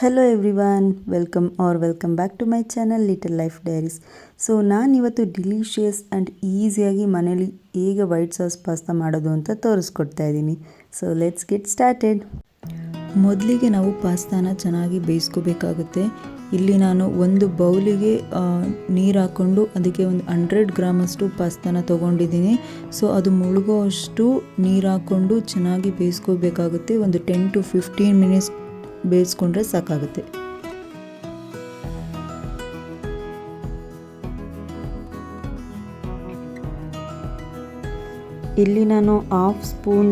Hello everyone, welcome back to my channel little life diaries. So ನಾನಿವತ್ತು delicious and ಈಸಿಯಾಗಿ ಮನೇಲಿ ಹೇಗೆ white sauce pasta ಮಾಡೋದು ಅಂತ ತೋರಿಸ್ಕೊಡ್ತಾ ಇದ್ದೀನಿ. So let's get started. ಮೊದಲಿಗೆ ನಾವು ಪಾಸ್ತಾನ ಚೆನ್ನಾಗಿ ಬೇಯಿಸ್ಕೋಬೇಕಾಗುತ್ತೆ. ಇಲ್ಲಿ ನಾನು ಒಂದು ಬೌಲಿಗೆ ನೀರು ಹಾಕ್ಕೊಂಡು ಅದಕ್ಕೆ ಒಂದು 100 ಗ್ರಾಮಷ್ಟು ಪಾಸ್ತಾನ ತೊಗೊಂಡಿದ್ದೀನಿ. ಸೊ ಅದು ಮುಳುಗೋ ಅಷ್ಟು ನೀರು ಹಾಕ್ಕೊಂಡು ಚೆನ್ನಾಗಿ ಬೇಯಿಸ್ಕೋಬೇಕಾಗುತ್ತೆ. ಒಂದು 10 to 15 ಮಿನಿಟ್ಸ್ ಬೇಯಿಸ್ಕೊಂಡ್ರೆ ಸಾಕಾಗುತ್ತೆ. ಇಲ್ಲಿ ನಾನು 1/2 ಸ್ಪೂನ್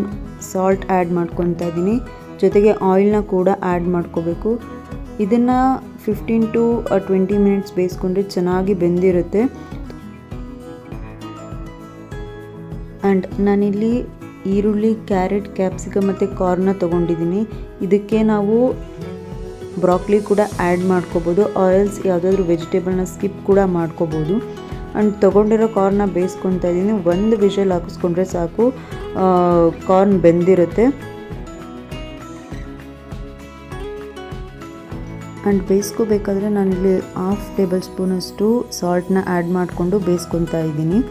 ಸಾಲ್ಟ್ ಆ್ಯಡ್ ಮಾಡ್ಕೊತಾ ಇದ್ದೀನಿ. ಜೊತೆಗೆ ಆಯಿಲ್ನ ಕೂಡ ಆ್ಯಡ್ ಮಾಡ್ಕೋಬೇಕು. ಇದನ್ನು 15 to 20 ಮಿನಿಟ್ಸ್ ಬೇಯಿಸ್ಕೊಂಡ್ರೆ ಚೆನ್ನಾಗಿ ಬೆಂದಿರುತ್ತೆ. ಆ್ಯಂಡ್ ನಾನಿಲ್ಲಿ ಈರುಳ್ಳಿ, ಕ್ಯಾರೆಟ್, ಕ್ಯಾಪ್ಸಿಕಮ್ ಮತ್ತು ಕಾರ್ನ ತೊಗೊಂಡಿದ್ದೀನಿ. ಇದಕ್ಕೆ ನಾವು ಬ್ರಾಕ್ಲಿ ಕೂಡ ಆ್ಯಡ್ ಮಾಡ್ಕೋಬೋದು, ಆಯಿಲ್ಸ್ ಯಾವುದಾದ್ರೂ ವೆಜಿಟೇಬಲ್ನ ಸ್ಕಿಪ್ ಕೂಡ ಮಾಡ್ಕೋಬೋದು. ಆ್ಯಂಡ್ ತೊಗೊಂಡಿರೋ ಕಾರ್ನ ಬೇಯಿಸ್ಕೊತಾ ಇದ್ದೀನಿ. ಒಂದು ವಿಷಲ್ ಹಾಕಿಸ್ಕೊಂಡ್ರೆ ಸಾಕು, ಕಾರ್ನ್ ಬೆಂದಿರುತ್ತೆ. ಆ್ಯಂಡ್ ಬೇಯಿಸ್ಕೋಬೇಕಾದ್ರೆ ನಾನಿಲ್ಲಿ 1/2 ಟೇಬಲ್ ಸ್ಪೂನಷ್ಟು ಸಾಲ್ಟನ್ನ ಆ್ಯಡ್ ಮಾಡಿಕೊಂಡು ಬೇಯಿಸ್ಕೊತಾ ಇದ್ದೀನಿ.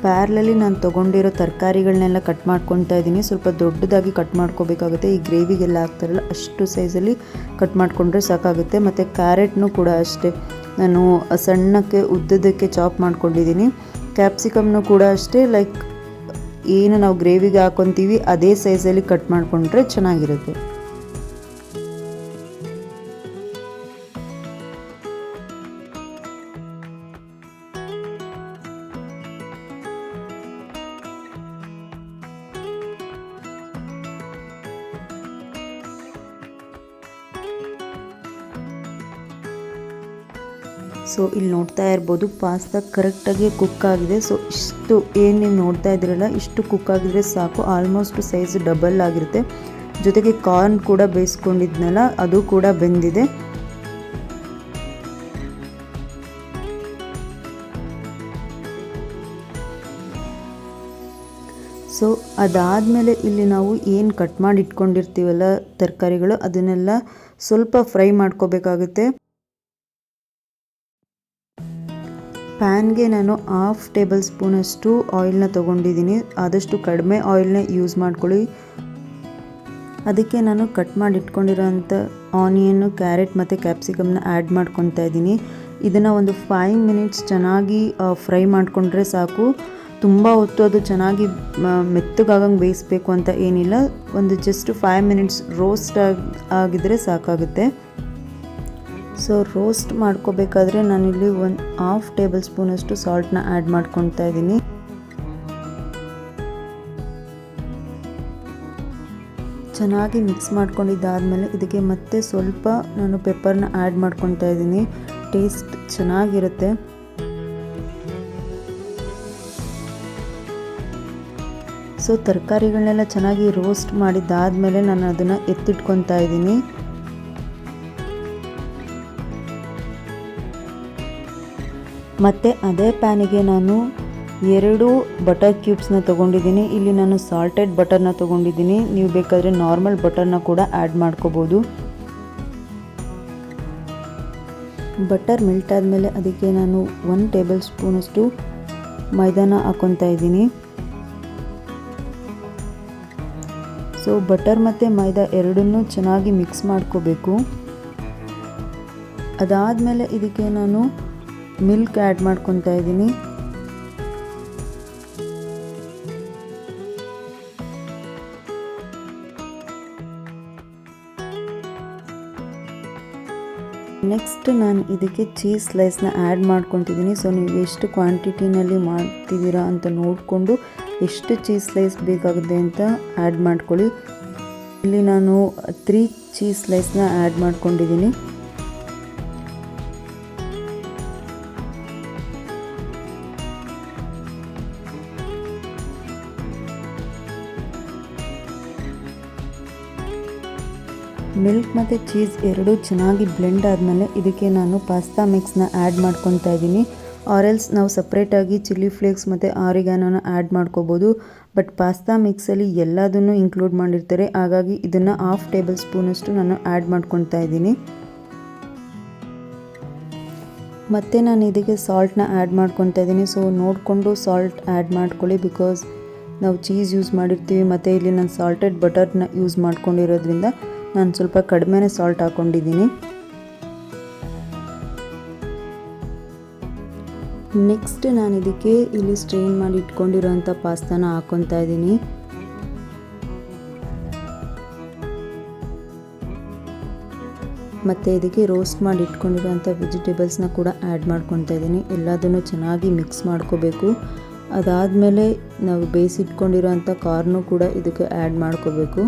ಪ್ಯಾರ್ಲಲ್ಲಿ ನಾನು ತೊಗೊಂಡಿರೋ ತರಕಾರಿಗಳನ್ನೆಲ್ಲ ಕಟ್ ಮಾಡ್ಕೊತಾ ಇದ್ದೀನಿ. ಸ್ವಲ್ಪ ದೊಡ್ಡದಾಗಿ ಕಟ್ ಮಾಡ್ಕೋಬೇಕಾಗುತ್ತೆ. ಈ ಗ್ರೇವಿಗೆಲ್ಲ ಹಾಕ್ತಾರಲ್ಲ ಅಷ್ಟು ಸೈಜಲ್ಲಿ ಕಟ್ ಮಾಡಿಕೊಂಡ್ರೆ ಸಾಕಾಗುತ್ತೆ. ಮತ್ತು ಕ್ಯಾರೆಟ್ನು ಕೂಡ ಅಷ್ಟೇ ನಾನು ಸಣ್ಣಕ್ಕೆ ಉದ್ದದಕ್ಕೆ ಚಾಪ್ ಮಾಡ್ಕೊಂಡಿದ್ದೀನಿ. ಕ್ಯಾಪ್ಸಿಕಮ್ನು ಕೂಡ ಅಷ್ಟೇ, ಲೈಕ್ ಏನು ನಾವು ಗ್ರೇವಿಗೆ ಹಾಕ್ಕೊತೀವಿ ಅದೇ ಸೈಜಲ್ಲಿ ಕಟ್ ಮಾಡಿಕೊಂಡ್ರೆ ಚೆನ್ನಾಗಿರುತ್ತೆ. ಸೊ ಇಲ್ಲಿ ನೋಡ್ತಾ ಇರ್ಬೋದು, ಪಾಸ್ತಾ ಕರೆಕ್ಟಾಗಿ ಕುಕ್ ಆಗಿದೆ. ಸೊ ಇಷ್ಟು ಏನು ನೀವು ನೋಡ್ತಾ ಇದ್ದೀರಲ್ಲ, ಇಷ್ಟು ಕುಕ್ ಆಗಿದ್ರೆ ಸಾಕು. ಆಲ್ಮೋಸ್ಟ್ ಸೈಜ್ ಡಬಲ್ ಆಗಿರುತ್ತೆ. ಜೊತೆಗೆ ಕಾರ್ನ್ ಕೂಡ ಬೇಯಿಸ್ಕೊಂಡಿದ್ನಲ್ಲ ಅದು ಕೂಡ ಬೆಂದಿದೆ. ಸೊ ಅದಾದಮೇಲೆ ಇಲ್ಲಿ ನಾವು ಏನು ಕಟ್ ಮಾಡಿ ಇಟ್ಕೊಂಡಿರ್ತೀವಲ್ಲ ತರಕಾರಿಗಳು, ಅದನ್ನೆಲ್ಲ ಸ್ವಲ್ಪ ಫ್ರೈ ಮಾಡ್ಕೋಬೇಕಾಗುತ್ತೆ. ಪ್ಯಾನ್ಗೆ ನಾನು 1/2 ಟೇಬಲ್ ಸ್ಪೂನಷ್ಟು ಆಯಿಲ್ನ ತೊಗೊಂಡಿದ್ದೀನಿ. ಆದಷ್ಟು ಕಡಿಮೆ ಆಯಿಲ್ನ ಯೂಸ್ ಮಾಡ್ಕೊಳ್ಳಿ. ಅದಕ್ಕೆ ನಾನು ಕಟ್ ಮಾಡಿ ಇಟ್ಕೊಂಡಿರೋಂಥ ಆನಿಯನ್ನು, ಕ್ಯಾರೆಟ್ ಮತ್ತು ಕ್ಯಾಪ್ಸಿಕಮ್ನ ಆ್ಯಡ್ ಮಾಡ್ಕೊತಾ ಇದ್ದೀನಿ. ಇದನ್ನು ಒಂದು 5 ಮಿನಿಟ್ಸ್ ಚೆನ್ನಾಗಿ ಫ್ರೈ ಮಾಡಿಕೊಂಡ್ರೆ ಸಾಕು. ತುಂಬ ಹೊತ್ತು ಅದು ಚೆನ್ನಾಗಿ ಮೆತ್ತಗಾಗಂಗೆ ಬೇಯಿಸಬೇಕು ಅಂತ ಏನಿಲ್ಲ. ಒಂದು ಜಸ್ಟ್ 5 ಮಿನಿಟ್ಸ್ ರೋಸ್ಟ್ ಆಗಿದ್ರೆ ಸಾಕಾಗುತ್ತೆ. ಸೊ ರೋಸ್ಟ್ ಮಾಡ್ಕೋಬೇಕಾದ್ರೆ ನಾನಿಲ್ಲಿ 1/2 ಟೇಬಲ್ ಸ್ಪೂನಷ್ಟು ಸಾಲ್ಟನ್ನ ಆ್ಯಡ್ ಮಾಡ್ಕೊತಾ ಇದ್ದೀನಿ. ಚೆನ್ನಾಗಿ ಮಿಕ್ಸ್ ಮಾಡ್ಕೊಂಡಿದ್ದಾದಮೇಲೆ ಇದಕ್ಕೆ ಮತ್ತೆ ಸ್ವಲ್ಪ ನಾನು ಪೆಪ್ಪರ್ನ ಆ್ಯಡ್ ಮಾಡ್ಕೊತಾ ಇದ್ದೀನಿ. ಟೇಸ್ಟ್ ಚೆನ್ನಾಗಿರುತ್ತೆ. ಸೊ ತರಕಾರಿಗಳನ್ನೆಲ್ಲ ಚೆನ್ನಾಗಿ ರೋಸ್ಟ್ ಮಾಡಿದ್ದಾದಮೇಲೆ ನಾನು ಅದನ್ನು ಎತ್ತಿಟ್ಕೊತಾ ಇದ್ದೀನಿ. ಮತ್ತು ಅದೇ ಪ್ಯಾನಿಗೆ ನಾನು 2 ಬಟರ್ ಕ್ಯೂಬ್ಸ್ನ ತೊಗೊಂಡಿದ್ದೀನಿ. ಇಲ್ಲಿ ನಾನು ಸಾಲ್ಟೆಡ್ ಬಟರ್ನ ತೊಗೊಂಡಿದ್ದೀನಿ. ನೀವು ಬೇಕಾದರೆ ನಾರ್ಮಲ್ ಬಟರ್ನ ಕೂಡ ಆ್ಯಡ್ ಮಾಡ್ಕೋಬೋದು. ಬಟರ್ ಮೆಲ್ಟ್ ಆದಮೇಲೆ ಅದಕ್ಕೆ ನಾನು 1 ಟೇಬಲ್ ಸ್ಪೂನಷ್ಟು ಮೈದಾನ ಹಾಕ್ಕೊತಾ ಇದ್ದೀನಿ. ಸೊ ಬಟರ್ ಮತ್ತು ಮೈದಾ ಎರಡನ್ನೂ ಚೆನ್ನಾಗಿ ಮಿಕ್ಸ್ ಮಾಡ್ಕೋಬೇಕು. ಅದಾದಮೇಲೆ ಇದಕ್ಕೆ ನಾನು ಮಿಲ್ಕ್ ಆ್ಯಡ್ ಮಾಡ್ಕೊತಾ ಇದ್ದೀನಿ. ನೆಕ್ಸ್ಟ್ ನಾನು ಇದಕ್ಕೆ ಚೀಸ್ ಸ್ಲೈಸ್ನ ಆ್ಯಡ್ ಮಾಡ್ಕೊತಿದ್ದೀನಿ. ಸೊ ನೀವು ಎಷ್ಟು ಕ್ವಾಂಟಿಟಿನಲ್ಲಿ ಮಾಡ್ತಿದ್ದೀರಾ ಅಂತ ನೋಡಿಕೊಂಡು ಎಷ್ಟು ಚೀಸ್ ಸ್ಲೈಸ್ ಬೇಕಾಗುತ್ತೆ ಅಂತ ಆ್ಯಡ್ ಮಾಡ್ಕೊಳ್ಳಿ. ಇಲ್ಲಿ ನಾನು 3 ಚೀಸ್ ಸ್ಲೈಸ್ನ ಆ್ಯಡ್ ಮಾಡ್ಕೊಂಡಿದ್ದೀನಿ. ಮಿಲ್ಕ್ ಮತ್ತು ಚೀಸ್ ಎರಡೂ ಚೆನ್ನಾಗಿ ಬ್ಲೆಂಡ್ ಆದಮೇಲೆ ಇದಕ್ಕೆ ನಾನು ಪಾಸ್ತಾ ಮಿಕ್ಸ್ನ ಆ್ಯಡ್ ಮಾಡ್ಕೊತಾ ಇದ್ದೀನಿ. ಆರೆಲ್ಸ್ ನಾವು ಸಪ್ರೇಟಾಗಿ ಚಿಲ್ಲಿ ಫ್ಲೇಕ್ಸ್ ಮತ್ತು ಆರಿಗಾನೋನ ಆ್ಯಡ್ ಮಾಡ್ಕೋಬೋದು. ಬಟ್ ಪಾಸ್ತಾ ಮಿಕ್ಸಲ್ಲಿ ಎಲ್ಲದನ್ನು ಇನ್ಕ್ಲೂಡ್ ಮಾಡಿರ್ತಾರೆ, ಹಾಗಾಗಿ ಇದನ್ನು 1/2 ಟೇಬಲ್ ಸ್ಪೂನಷ್ಟು ನಾನು ಆ್ಯಡ್ ಮಾಡ್ಕೊತಾ ಇದ್ದೀನಿ. ಮತ್ತು ನಾನು ಇದಕ್ಕೆ ಸಾಲ್ಟ್ನ ಆ್ಯಡ್ ಮಾಡ್ಕೊತಾ ಇದ್ದೀನಿ. ಸೊ ನೋಡಿಕೊಂಡು ಸಾಲ್ಟ್ ಆ್ಯಡ್ ಮಾಡ್ಕೊಳ್ಳಿ, ಬಿಕಾಸ್ ನಾವು ಚೀಸ್ ಯೂಸ್ ಮಾಡಿರ್ತೀವಿ ಮತ್ತು ಇಲ್ಲಿ ನಾನು ಸಾಲ್ಟೆಡ್ ಬಟರ್ನ ಯೂಸ್ ಮಾಡ್ಕೊಂಡಿರೋದ್ರಿಂದ ನಾನು ಸ್ವಲ್ಪ ಕಡಿಮೆನೇ ಸಾಲ್ಟ್ ಹಾಕ್ಕೊಂಡಿದ್ದೀನಿ. ನೆಕ್ಸ್ಟ್ ನಾನು ಇದಕ್ಕೆ ಇಲ್ಲಿ ಸ್ಟ್ರೈನ್ ಮಾಡಿ ಇಟ್ಕೊಂಡಿರೋಂಥ ಪಾಸ್ತಾನ ಹಾಕ್ಕೊತಾ ಇದ್ದೀನಿ. ಮತ್ತು ಇದಕ್ಕೆ ರೋಸ್ಟ್ ಮಾಡಿ ಇಟ್ಕೊಂಡಿರೋಂಥ ವೆಜಿಟೇಬಲ್ಸ್ನ ಕೂಡ ಆ್ಯಡ್ ಮಾಡ್ಕೊತಾ ಇದ್ದೀನಿ. ಎಲ್ಲದನ್ನು ಚೆನ್ನಾಗಿ ಮಿಕ್ಸ್ ಮಾಡ್ಕೋಬೇಕು. ಅದಾದಮೇಲೆ ನಾವು ಬೇಯಿಸಿಟ್ಕೊಂಡಿರೋಂಥ ಕಾರ್ನು ಕೂಡ ಇದಕ್ಕೆ ಆ್ಯಡ್ ಮಾಡ್ಕೋಬೇಕು.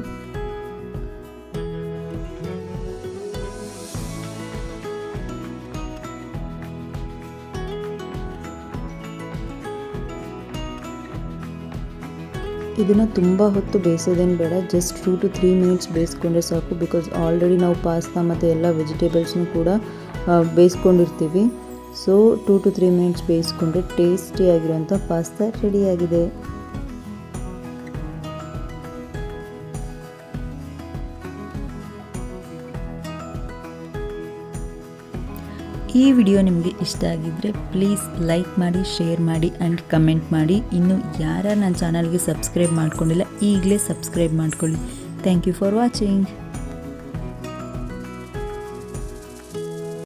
ಇದನ್ನು ತುಂಬ ಹೊತ್ತು ಬೇಯಿಸೋದೇನು ಬೇಡ, ಜಸ್ಟ್ 2 to 3 ಮಿನಿಟ್ಸ್ ಬೇಯಿಸ್ಕೊಂಡ್ರೆ ಸಾಕು. ಬಿಕಾಸ್ ಆಲ್ರೆಡಿ ನಾವು ಪಾಸ್ತಾ ಮತ್ತು ಎಲ್ಲ ವೆಜಿಟೇಬಲ್ಸ್ನೂ ಕೂಡ ಬೇಯಿಸ್ಕೊಂಡಿರ್ತೀವಿ. ಸೊ 2 to 3 ಮಿನಿಟ್ಸ್ ಬೇಯಿಸ್ಕೊಂಡ್ರೆ ಟೇಸ್ಟಿಯಾಗಿರೋಂಥ ಪಾಸ್ತಾ ರೆಡಿಯಾಗಿದೆ. ಈ ವಿಡಿಯೋ ನಿಮಗೆ ಇಷ್ಟ ಆಗಿದ್ದರೆ ಪ್ಲೀಸ್ ಲೈಕ್ ಮಾಡಿ, ಶೇರ್ ಮಾಡಿ ಆ್ಯಂಡ್ ಕಮೆಂಟ್ ಮಾಡಿ. ಇನ್ನು ಯಾರು ನನ್ನ ಚಾನಲ್ಗೆ ಸಬ್ಸ್ಕ್ರೈಬ್ ಮಾಡ್ಕೊಂಡಿಲ್ಲ ಈಗಲೇ ಸಬ್ಸ್ಕ್ರೈಬ್ ಮಾಡ್ಕೊಳ್ಳಿ. Thank you for watching.